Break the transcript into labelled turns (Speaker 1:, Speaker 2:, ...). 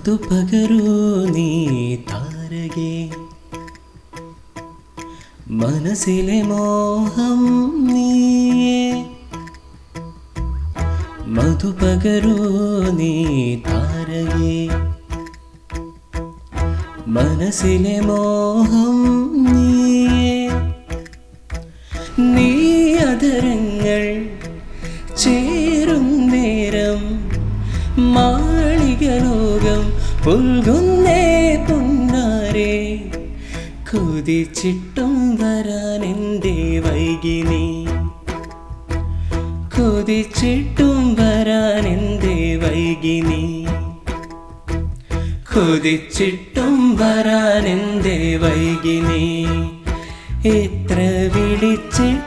Speaker 1: മധുപകരൂ നീ താരകേ മനസ്സിലെ മോഹം നീയേ മധുപകരൂ നീ താരകേ മനസ്സിലെ മോഹം നീയേ നീ അധരങ്ങൾ ചേരും നേരം മാളികലോകം പുൽകുന്നേ പൊന്നാരേ കൊതിച്ചിട്ടും വരാൻ എൻ്റെ വൈകിനി കൊതിച്ചിട്ടും വരാൻ എൻ്റെ വൈകിനി കൊതിച്ചിട്ടും വരാൻ എൻ്റെ വൈകിനി എത്ര വിളിച്ചിട്ടും